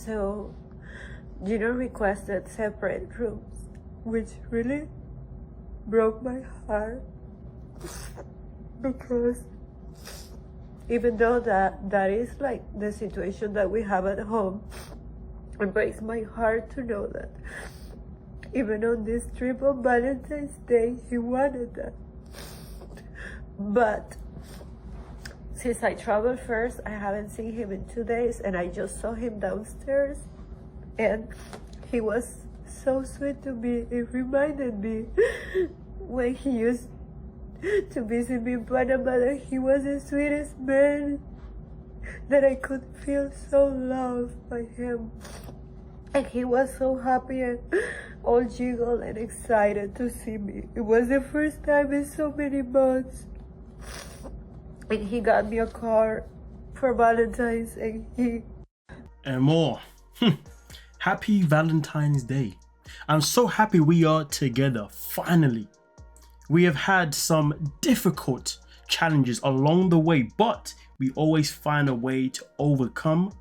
so GINO requested separate rooms, which really broke my heart, because even though that is like the situation that we have at home, it breaks my heart to know that even on this trip on Valentine's Day, he wanted that. But since I traveled first, I haven't seen him in 2 days, and I just saw him downstairs, and he was so sweet to me. It reminded me when he used to visit me in Panama, that he was the sweetest man, that I could feel so loved by him. And he was so happy and all jiggled and excited to see me. It was the first time in so many months. And he got me a car for Valentine's, and more. Happy Valentine's Day. I'm so happy we are together, finally. We have had some difficult challenges along the way, but we always find a way to overcome.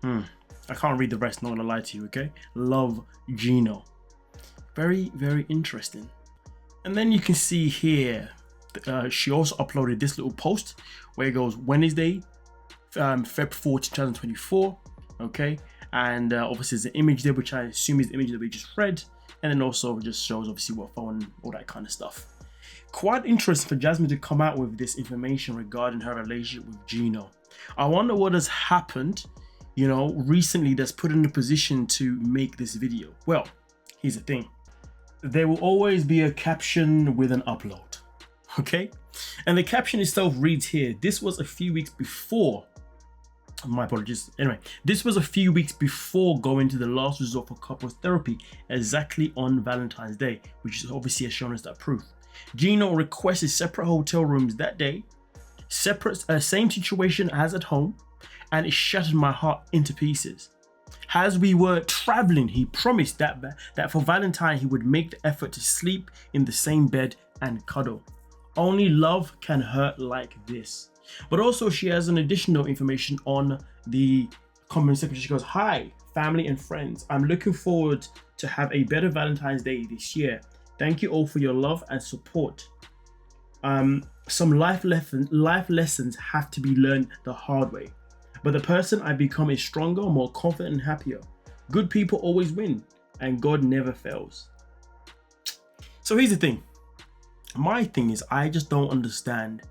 I can't read the rest, not gonna lie to you, okay? Love, GINO. Very, very interesting. And then you can see here, she also uploaded this little post where it goes Wednesday, Feb 4, 2024, okay? And obviously there's an image there, which I assume is the image that we just read. And then also just shows obviously what phone, all that kind of stuff. Quite interesting for Jasmine to come out with this information regarding her relationship with GINO. I wonder what has happened, you know, recently that's put in a position to make this video. Well, here's the thing. There will always be a caption with an upload, okay? And the caption itself reads here, this was a few weeks before, my apologies. Anyway, this was a few weeks before going to the last resort for couples therapy, exactly on Valentine's Day, which is obviously has shown us that proof. GINO requested separate hotel rooms that day, separate, same situation as at home, and it shattered my heart into pieces. As we were traveling, he promised that for Valentine he would make the effort to sleep in the same bed and cuddle. Only love can hurt like this. But also she has an additional information on the comment section. She goes, hi, family and friends. I'm looking forward to have a better Valentine's Day this year. Thank you all for your love and support. Some life lessons have to be learned the hard way. But the person I become is stronger, more confident and happier. Good people always win and God never fails. So here's the thing. My thing is, I just don't understand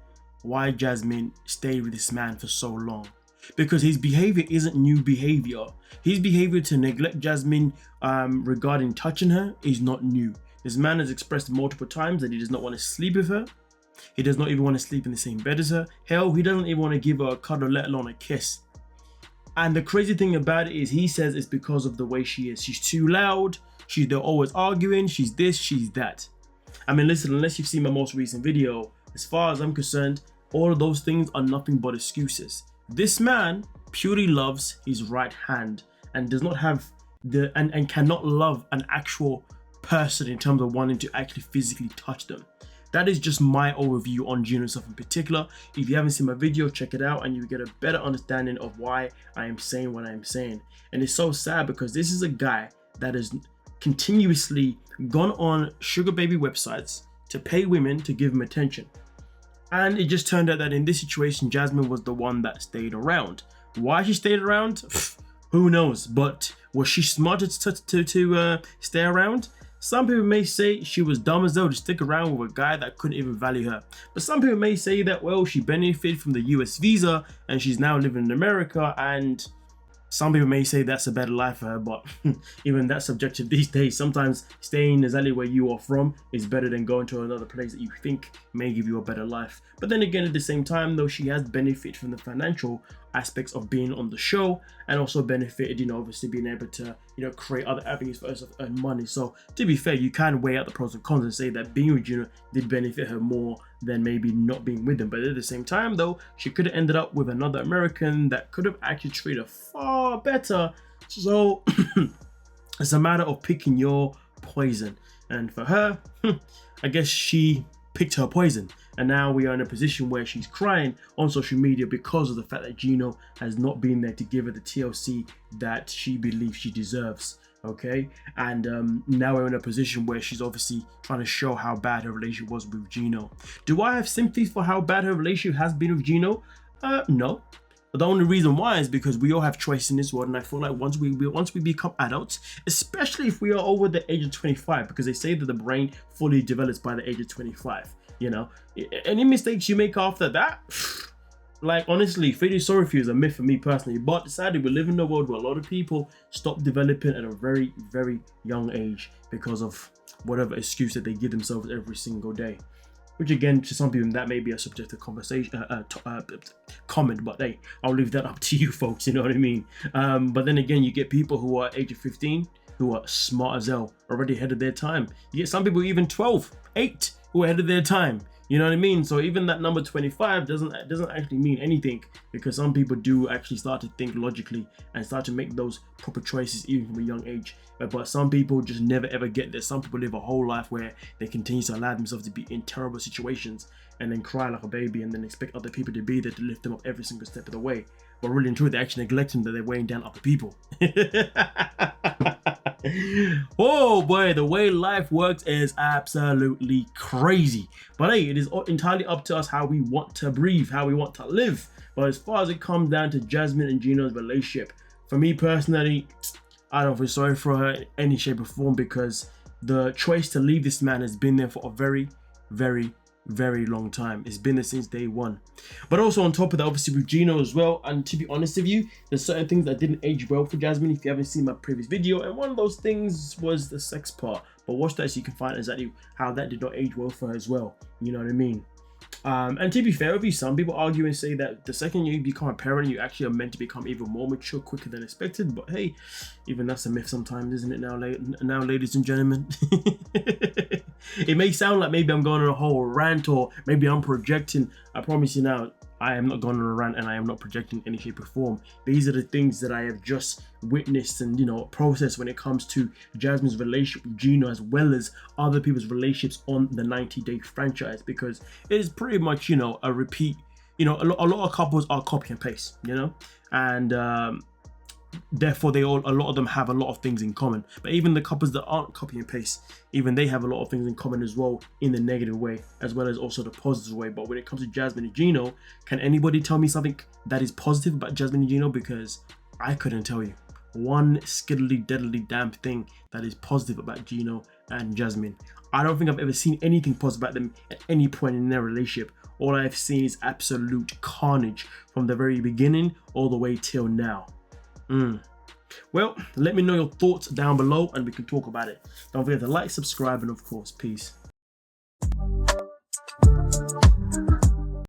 why Jasmine stayed with this man for so long, because his behavior isn't new behavior. His behavior to neglect Jasmine regarding touching her is not new. This man has expressed multiple times that he does not want to sleep with her. He does not even want to sleep in the same bed as her. Hell, he doesn't even want to give her a cuddle, let alone a kiss. And the crazy thing about it is he says it's because of the way she is. She's too loud. They're always arguing. She's this, she's that. I mean, listen, unless you've seen my most recent video, as far as I'm concerned, all of those things are nothing but excuses. This man purely loves his right hand and does not have and cannot love an actual person in terms of wanting to actually physically touch them. That is just my overview on GINO stuff in particular. If you haven't seen my video, check it out and you get a better understanding of why I am saying what I am saying. And it's so sad because this is a guy that has continuously gone on sugar baby websites to pay women to give him attention. And it just turned out that in this situation, Jasmine was the one that stayed around. Why she stayed around? Who knows? But was she smart to stay around? Some people may say she was dumb as though to stick around with a guy that couldn't even value her. But some people may say that, well, she benefited from the US visa and she's now living in America, and some people may say that's a better life for her, but even that's subjective these days. Sometimes staying exactly where you are from is better than going to another place that you think may give you a better life. But then again, at the same time though, she has benefited from the financial aspects of being on the show, and also benefited, you know, obviously being able to, you know, create other avenues for us to earn money. So to be fair, you can weigh out the pros and cons and say that being with GINO did benefit her more than maybe not being with them. But at the same time though, she could have ended up with another American that could have actually treated her far better. So it's a matter of picking your poison. And for her, I guess she picked her poison And now we are in a position where she's crying on social media because of the fact that GINO has not been there to give her the TLC that she believes she deserves. Okay, and now we're in a position where she's obviously trying to show how bad her relationship was with GINO. Do I have sympathy for how bad her relationship has been with GINO? No. But the only reason why is because we all have choice in this world, and I feel like once we become adults, especially if we are over the age of 25, because they say that the brain fully develops by the age of 25. You know, any mistakes you make after that, like, honestly, feeling sorry for you is a myth for me personally. But sadly, we live in a world where a lot of people stop developing at a very, very young age because of whatever excuse that they give themselves every single day. Which again, to some people, that may be a subject of conversation, comment. But hey, I'll leave that up to you folks. You know what I mean? But then again, you get people who are age of 15 who are smart as hell, already ahead of their time. You get some people even 12, 8 who are ahead of their time. You know what I mean? So even that number 25 doesn't actually mean anything, because some people do actually start to think logically and start to make those proper choices even from a young age. But some people just never ever get there. Some people live a whole life where they continue to allow themselves to be in terrible situations and then cry like a baby and then expect other people to be there to lift them up every single step of the way. But really and truly, they actually neglect them, that they're weighing down other people. Oh boy, the way life works is absolutely crazy. But hey, it is entirely up to us how we want to breathe, how we want to live. But as far as it comes down to Jasmine and GINO's relationship, for me personally, I don't feel sorry for her in any shape or form, because the choice to leave this man has been there for a very, very, very long time. It's been there since day one. But also on top of that, obviously with GINO as well, and to be honest with you, there's certain things that didn't age well for Jasmine if you haven't seen my previous video, and one of those things was the sex part. But watch that so you can find exactly how that did not age well for her as well. You know what I mean? And to be fair with you, some people argue and say that the second you become a parent, you actually are meant to become even more mature quicker than expected. But hey, even that's a myth sometimes, isn't it now, ladies and gentlemen? It may sound like maybe I'm going on a whole rant, or maybe I'm projecting. I promise you now, I am not going on a rant, and I am not projecting in any shape or form. These are the things that I have just witnessed and, you know, processed when it comes to Jasmine's relationship with GINO, as well as other people's relationships on the 90-day franchise, because it is pretty much, you know, a repeat. You know, a lot of couples are copy and paste, you know, and therefore a lot of them have a lot of things in common. But even the couples that aren't copy and paste, even they have a lot of things in common as well, in the negative way as well as also the positive way. But when it comes to Jasmine and GINO, can anybody tell me something that is positive about Jasmine and GINO? Because I couldn't tell you one skiddly deadly damn thing that is positive about GINO and Jasmine. I don't think I've ever seen anything positive about them at any point in their relationship. All I've seen is absolute carnage from the very beginning all the way till now. Well, let me know your thoughts down below and we can talk about it. Don't forget to like, subscribe, and of course, peace.